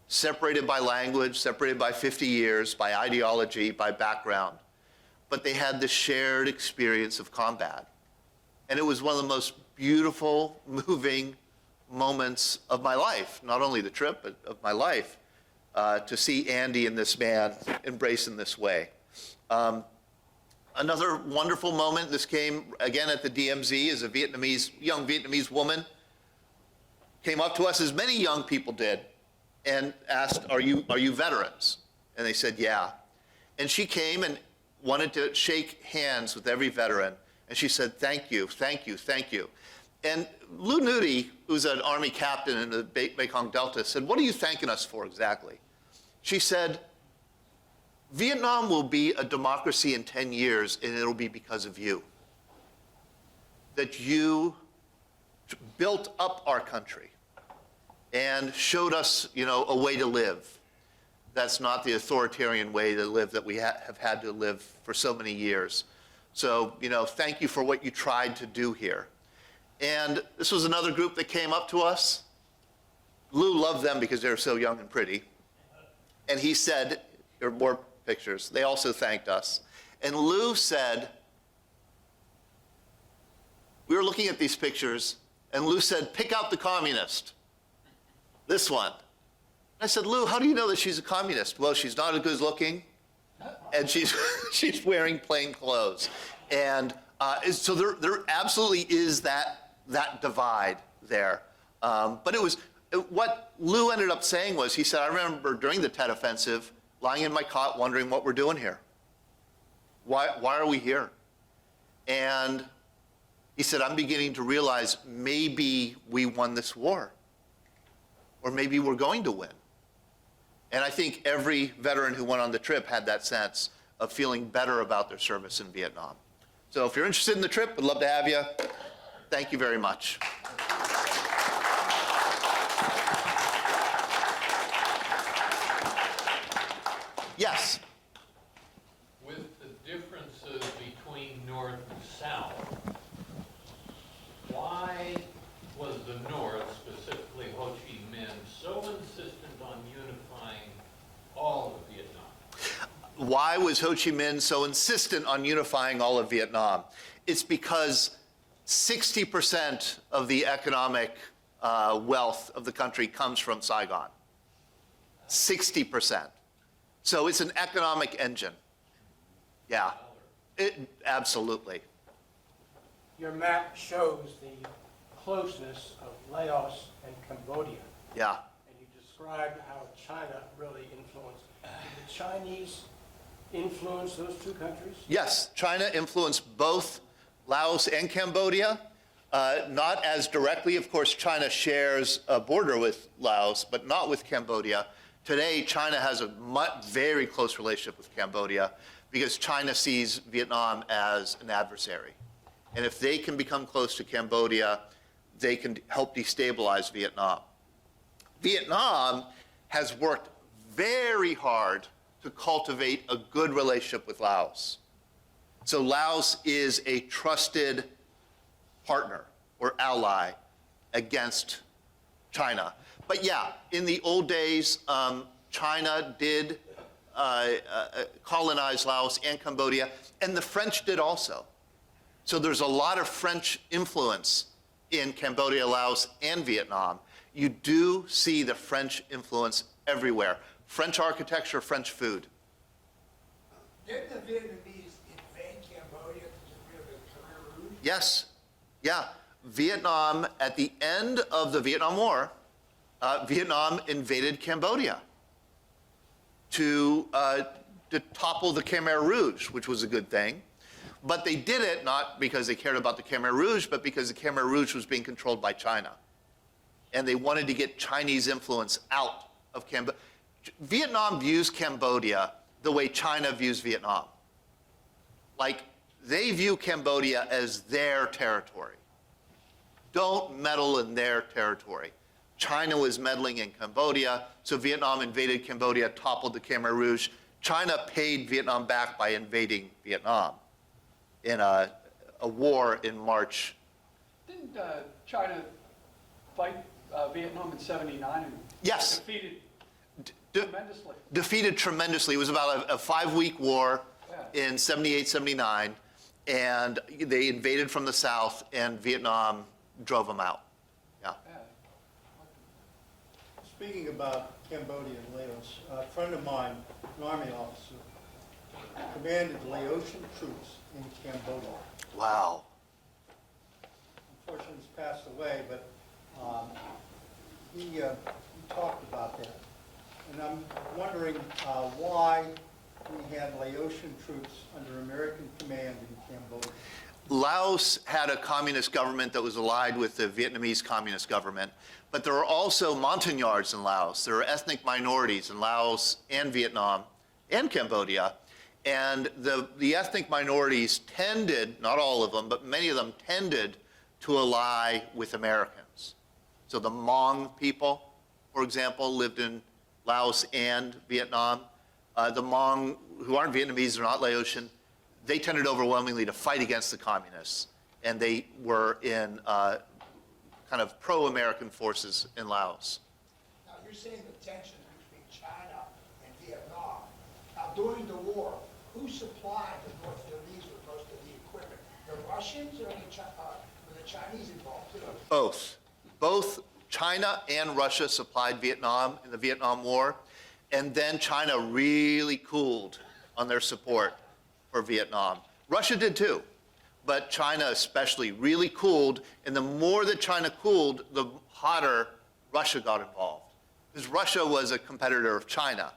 separated by language, separated by 50 years, by ideology, by background. But they had this shared experience of combat. And it was one of the most beautiful, moving, moments of my life, not only the trip, but of my life, to see Andy and this man embrace in this way. Another wonderful moment, this came again at the DMZ, is a young Vietnamese woman came up to us, as many young people did, and asked, are you veterans? And they said, yeah. And she came and wanted to shake hands with every veteran. And she said, thank you, thank you, thank you. And Lou Nudi, who's an Army captain in the Mekong Delta, said, what are you thanking us for exactly? She said, Vietnam will be a democracy in 10 years, and it'll be because of you. That you built up our country and showed us, a way to live. That's not the authoritarian way to live that we have had to live for so many years. So, thank you for what you tried to do here. And this was another group that came up to us. Lou loved them because they were so young and pretty. And he said, there are more pictures, they also thanked us. And Lou said, we were looking at these pictures, and Lou said, pick out the communist. This one. I said, Lou, how do you know that she's a communist? Well, she's not as good looking, and she's wearing plain clothes. And so there absolutely is that divide there. But what Lou ended up saying was, he said, I remember during the Tet Offensive, lying in my cot wondering what we're doing here. Why are we here? And he said, I'm beginning to realize maybe we won this war. Or maybe we're going to win. And I think every veteran who went on the trip had that sense of feeling better about their service in Vietnam. So if you're interested in the trip, we'd love to have you. Thank you very much. Yes? With the differences between North and South, why was the North, specifically Ho Chi Minh, so insistent on unifying all of Vietnam? Why was Ho Chi Minh so insistent on unifying all of Vietnam? It's because 60% of the economic wealth of the country comes from Saigon. 60%. So it's an economic engine. Yeah, absolutely. Your map shows the closeness of Laos and Cambodia, Yeah. and you described how China really influenced. Did the Chinese influence those two countries? Yes, China influenced both Laos and Cambodia. Not as directly, of course. China shares a border with Laos, but not with Cambodia. Today, China has a very close relationship with Cambodia because China sees Vietnam as an adversary. And if they can become close to Cambodia, they can help destabilize Vietnam. Vietnam has worked very hard to cultivate a good relationship with Laos. So Laos is a trusted partner or ally against China. But yeah, in the old days, China did colonize Laos and Cambodia, and the French did also. So there's a lot of French influence in Cambodia, Laos, and Vietnam. You do see the French influence everywhere. French architecture, French food. Didn't the Vietnamese invade Cambodia to the Khmer Rouge? Yes, yeah. Vietnam, at the end of the Vietnam War, Vietnam invaded Cambodia to topple the Khmer Rouge, which was a good thing. But they did it not because they cared about the Khmer Rouge, but because the Khmer Rouge was being controlled by China. And they wanted to get Chinese influence out of Cambodia. Vietnam views Cambodia the way China views Vietnam. Like, they view Cambodia as their territory. Don't meddle in their territory. China was meddling in Cambodia, so Vietnam invaded Cambodia, toppled the Khmer Rouge. China paid Vietnam back by invading Vietnam in a war in March. Didn't China fight Vietnam in '79 and Yes. defeated De- tremendously? defeated tremendously. It was about a 5-week war in 78, 79, and they invaded from the south, and Vietnam drove them out. Yeah. Yeah. Speaking about Cambodia and Laos, a friend of mine, an Army officer, commanded Laotian troops in Cambodia. Wow. Unfortunately, he's passed away, but he talked about that. And I'm wondering why we had Laotian troops under American command in Cambodia. Laos had a communist government that was allied with the Vietnamese communist government, but there are also Montagnards in Laos. There are ethnic minorities in Laos and Vietnam and Cambodia. And the ethnic minorities tended, not all of them, but many of them tended to ally with Americans. So the Hmong people, for example, lived in Laos and Vietnam. The Hmong, who aren't Vietnamese, they're not Laotian, they tended overwhelmingly to fight against the communists, and they were in kind of pro-American forces in Laos. Now, you're saying the tensions between China and Vietnam. Now, during the war, who supplied the North Vietnamese with most of the equipment? The Russians or were the Chinese involved too? Both. Both China and Russia supplied Vietnam in the Vietnam War, and then China really cooled on their support for Vietnam. Russia did too, but China especially really cooled, and the more that China cooled, the hotter Russia got involved. Because Russia was a competitor of China.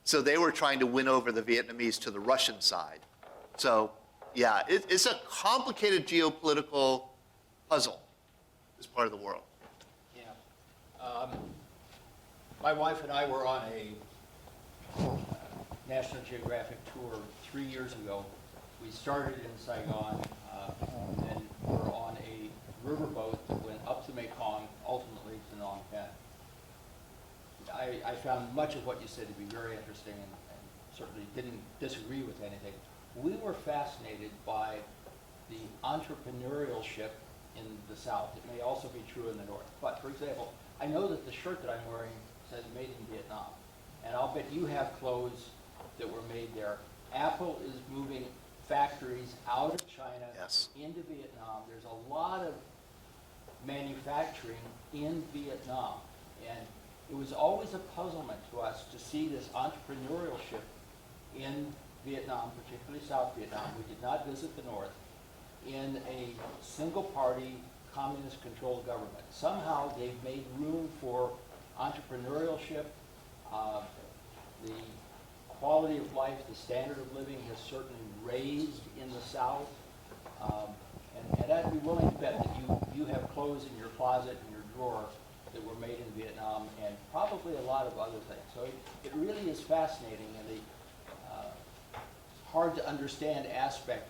So they were trying to win over the Vietnamese to the Russian side. So yeah, it's a complicated geopolitical puzzle, this part of the world. Yeah. My wife and I were on a National Geographic tour 3 years ago. We started in Saigon, and then were on a riverboat that went up the Mekong, ultimately to Phnom Penh. I found much of what you said to be very interesting and certainly didn't disagree with anything. We were fascinated by the entrepreneurship in the South. It may also be true in the North. But, for example, I know that the shirt that I'm wearing says made in Vietnam. And I'll bet you have clothes that were made there. Apple is moving factories out of China Yes. into Vietnam. There's a lot of manufacturing in Vietnam. And it was always a puzzlement to us to see this entrepreneurship in Vietnam, particularly South Vietnam. We did not visit the North, in a single-party, communist-controlled government. Somehow they've made room for entrepreneurship. The quality of life, the standard of living has certainly raised in the South. And I'd be willing to bet that you have clothes in your closet, in your drawer, that were made in Vietnam, and probably a lot of other things. So it really is fascinating, and the hard to understand aspect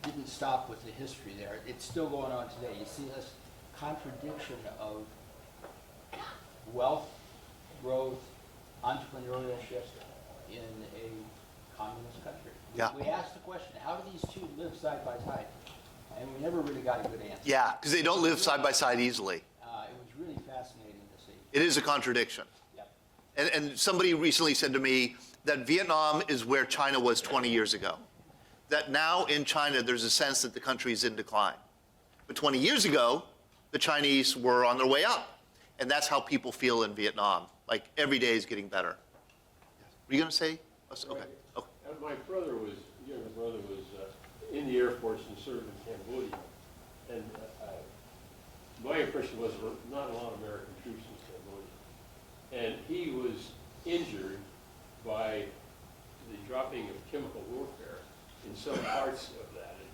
didn't stop with the history there. It's still going on today. You see this contradiction of wealth, growth, entrepreneurship in a communist country. Yeah. We asked the question, how do these two live side by side? And we never really got a good answer. Yeah, because they don't live side by side easily. It was really fascinating to see. It is a contradiction. Yep. And somebody recently said to me that Vietnam is where China was 20 years ago. That now in China, there's a sense that the country is in decline. But 20 years ago, the Chinese were on their way up. And that's how people feel in Vietnam. Like every day is getting better. Were you going to say? Okay. Okay. My brother was, younger brother was in the Air Force and served in Cambodia. And my impression was there were not a lot of American troops in Cambodia. And he was injured by the dropping of chemical warfare in some parts of that. And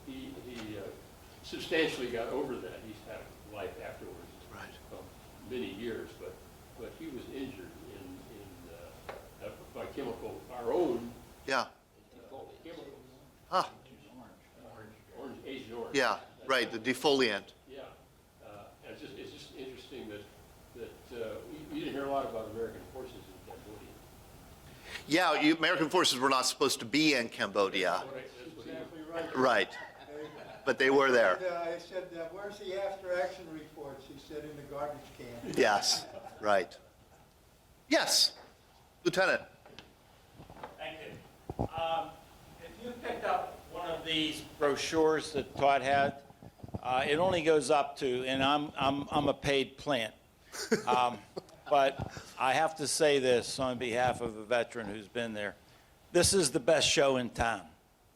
he substantially got over that. He's had a life afterwards. Right. Many years, but he was injured by chemical, our own Yeah. chemical, Huh. Agent Orange. Yeah, right, the defoliant. Yeah, it's just interesting that you didn't hear a lot about American forces in Cambodia. Yeah, American forces were not supposed to be in Cambodia. That's what he- Exactly right. Right. But they were there. I said, where's the after-action reports? He said, in the garbage can. Yes, right. Yes, Lieutenant. Thank you. If you picked up one of these brochures that Todd had, it only goes up to, and I'm a paid plant. but I have to say this on behalf of a veteran who's been there. This is the best show in town,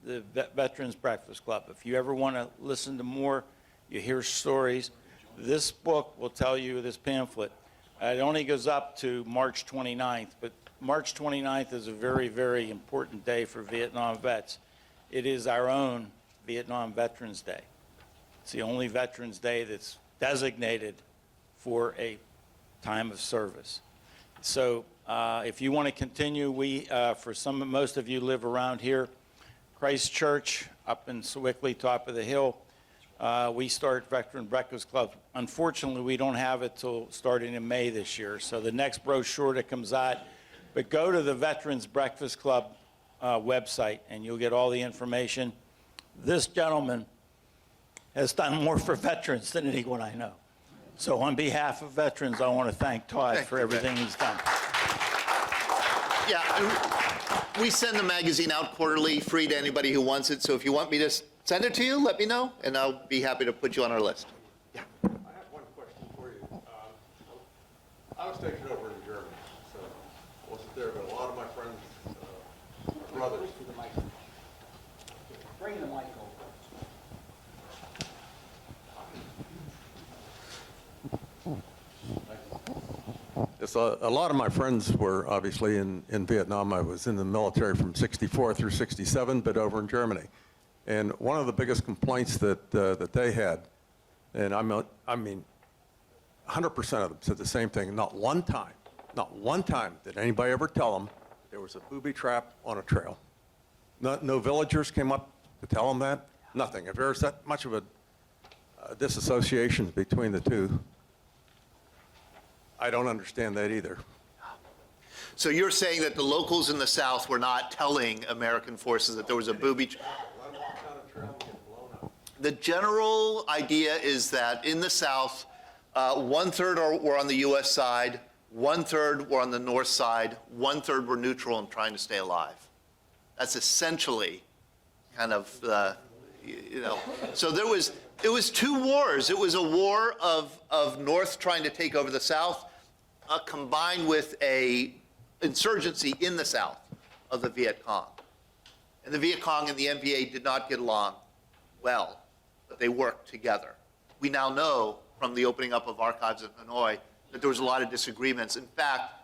the Veterans Breakfast Club. If you ever want to listen to more, you hear stories, this book will tell you, this pamphlet, it only goes up to March 29th, but March 29th is a very, very important day for Vietnam vets. It is our own Vietnam Veterans Day. It's the only Veterans Day that's designated for a time of service. So if you want to continue, most of you live around here, Christ Church up in Sewickley, top of the hill, we start Veteran Breakfast Club. Unfortunately, we don't have it till starting in May this year, so the next brochure that comes out, but go to the Veterans Breakfast Club website and you'll get all the information. This gentleman has done more for veterans than anyone I know. So on behalf of veterans, I want to thank Todd for everything he's done. Yeah, and we send the magazine out quarterly, free to anybody who wants it. So if you want me to send it to you, let me know, and I'll be happy to put you on our list. Yeah. I have one question for you. I was stationed over in Germany, so I wasn't there, but a lot of my friends, brothers. To the mic. Bring the mic over. Yes, a lot of my friends were obviously in Vietnam. I was in the military from 64 through 67, but over in Germany. And one of the biggest complaints that they had, and I mean, 100% of them said the same thing. Not one time did anybody ever tell them there was a booby trap on a trail. No villagers came up to tell them that. Nothing. If there's that much of a disassociation between the two, I don't understand that either. So you're saying that the locals in the South were not telling American forces that there was a booby trap? The general idea is that in the South, 1/3 were on the U.S. side, 1/3 were on the North side, 1/3 were neutral and trying to stay alive. That's essentially kind of So it was two wars. It was a war of North trying to take over the South, combined with a insurgency in the South of the Viet Cong. And the Viet Cong and the NVA did not get along well, but they worked together. We now know from the opening up of archives in Hanoi that there was a lot of disagreements. In fact,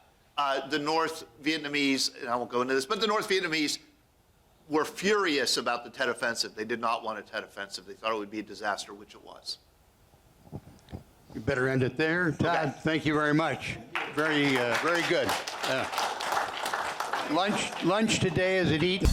the North Vietnamese, and I won't go into this, but the North Vietnamese were furious about the Tet Offensive. They did not want a Tet Offensive. They thought it would be a disaster, which it was. You better end it there. Todd, thank you very much. Very good. Lunch today, is it eaten?